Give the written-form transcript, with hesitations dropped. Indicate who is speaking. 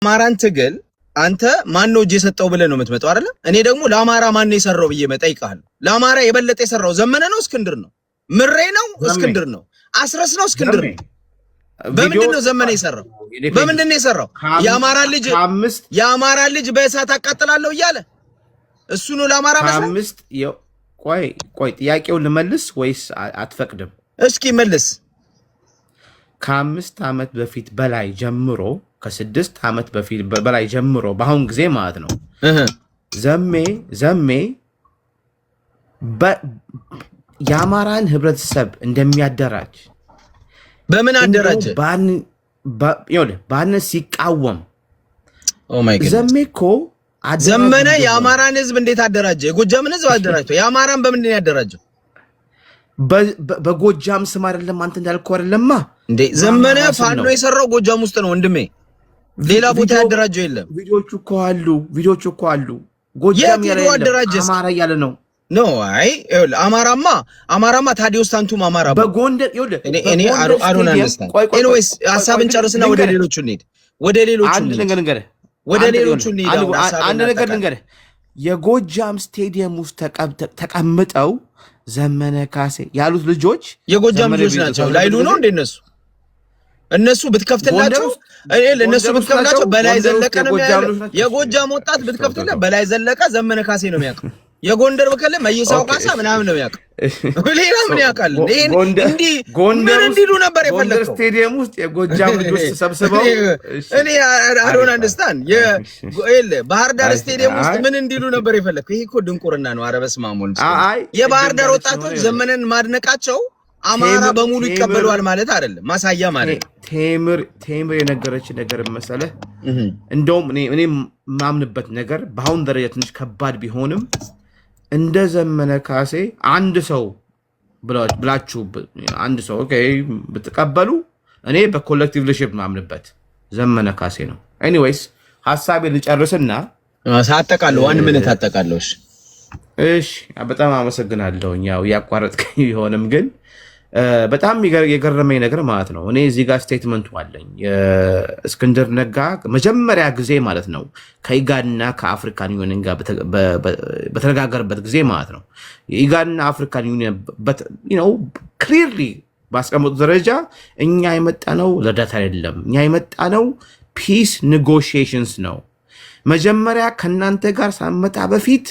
Speaker 1: አማራን ትግል አንተ ማን ነው እጅ የሰጠው ብለህ ነው የምትመጣው አይደል? እኔ ደግሞ ለአማራ ማን ነው የሰራው ብዬ መጠይቃለሁ። ለአማራ የበለጠ የሰራው ዘመነ ነው እስክንድር ነው? ምሬ ነው እስክንድር ነው? አስረስ ነው እስክንድር ነው? በምንድን ነው ዘመነ የሰራው? በምንድን ነው የሰራው? የአማራ ልጅ በእሳት አቃጥላለሁ እያለ እሱ ነው ለአማራ መስራት?
Speaker 2: ቆይ ጥያቄውን ልመልስ ወይስ አትፈቅድም?
Speaker 1: እስኪ መልስ።
Speaker 2: ከ5 ዓመት በፊት በላይ ጀምሮ ከ6 ዓመት በፊት በላይ ጀምሮ በአሁን ጊዜ ማለት ነው ዘሜ የአማራን ህብረተሰብ እንደሚያደራጅ
Speaker 1: በምን አደራጀ?
Speaker 2: ባን ሲቃወም
Speaker 1: ዘሜ እኮ ዘመነ የአማራን ህዝብ እንዴት አደራጀ? የጎጃምን ህዝብ አደራጀው። የአማራን በምንድን ያደራጀው?
Speaker 2: በጎጃም ስም አይደለም አንተ እንዳልከው አይደለማ
Speaker 1: እንዴ? ዘመነ ፋኖ የሰራው ጎጃም ውስጥ ነው ወንድሜ። ሌላ ቦታ ያደራጀው የለም።
Speaker 2: ቪዲዮቹ እኮ አሉ። ጎጃም ያለ አማራ ያለ ነው።
Speaker 1: ኖ አይ አማራማ ታዲዮስ ታንቱም አማራ
Speaker 2: በጎንደር
Speaker 1: እኔ አሮን አንደርስታንድ ኤኒዌይስ ሐሳብን ጨርስና ወደ ሌሎቹ እንሂድ።
Speaker 2: አንድ ነገር ልንገርህ። የጎጃም ስቴዲየም ውስጥ ተቀምጠው ዘመነ ካሴ ያሉት ልጆች
Speaker 1: የጎጃም ልጆች ናቸው ላይሉ ነው እንደ እነሱ ብትከፍትላቸው በላይ ዘለቀ ነው የሚያለው። የጎጃም ወጣት ብትከፍትላ በላይ ዘለቀ ዘመነ ካሴ ነው የሚያውቀው። የጎንደር በከለ መይሳው ካሳ ምናምን ነው የሚያውቀው። ሌላ ምን ያውቃል? ምን እንዲሉ ነበር የፈለከው?
Speaker 2: ጎንደር ስቴዲየም ውስጥ የጎጃም ልጆች ተሰብስበው
Speaker 1: እኔ አሮን አንደርስታንድ ባህር ዳር ስቴዲየም ውስጥ ምን እንዲሉ ነበር የፈለከው? ይሄ እኮ ድንቁርና ነው። ኧረ በስመ አብ ወልድ። የባህር ዳር ወጣቶች ዘመነን ማድነቃቸው አማራ በሙሉ ይቀበሏል ማለት አይደለም፣ ማሳያ ማለት ነው።
Speaker 2: ቴምር የነገረች ነገር መሰለህ። እንደውም እኔ ማምንበት ነገር በአሁን ደረጃ ትንሽ ከባድ ቢሆንም እንደ ዘመነ ካሴ አንድ ሰው ብላችሁ አንድ ሰው ኦኬ ብትቀበሉ እኔ በኮሌክቲቭ ሊደርሺፕ ማምንበት ዘመነ ካሴ ነው። ኤኒዌይስ ሐሳቤን ልጨርስና
Speaker 1: ሳጠቃለሁ 1 ሚኒት አጠቃለሁ።
Speaker 2: እሺ በጣም አመሰግናለሁ። ያው ያቋረጥከኝ ቢሆንም ግን በጣም የገረመኝ ነገር ማለት ነው እኔ እዚህ ጋር ስቴትመንቱ አለኝ። እስክንድር ነጋ መጀመሪያ ጊዜ ማለት ነው ከኢጋድና ከአፍሪካን ዩኒየን ጋር በተነጋገረበት ጊዜ ማለት ነው የኢጋድና አፍሪካን ዩኒየን ክሊርሊ ባስቀመጡ ደረጃ እኛ የመጣ ነው ለዳታ አይደለም፣ እኛ የመጣ ነው ፒስ ኔጎሽዬሽንስ ነው። መጀመሪያ ከእናንተ ጋር ሳመጣ በፊት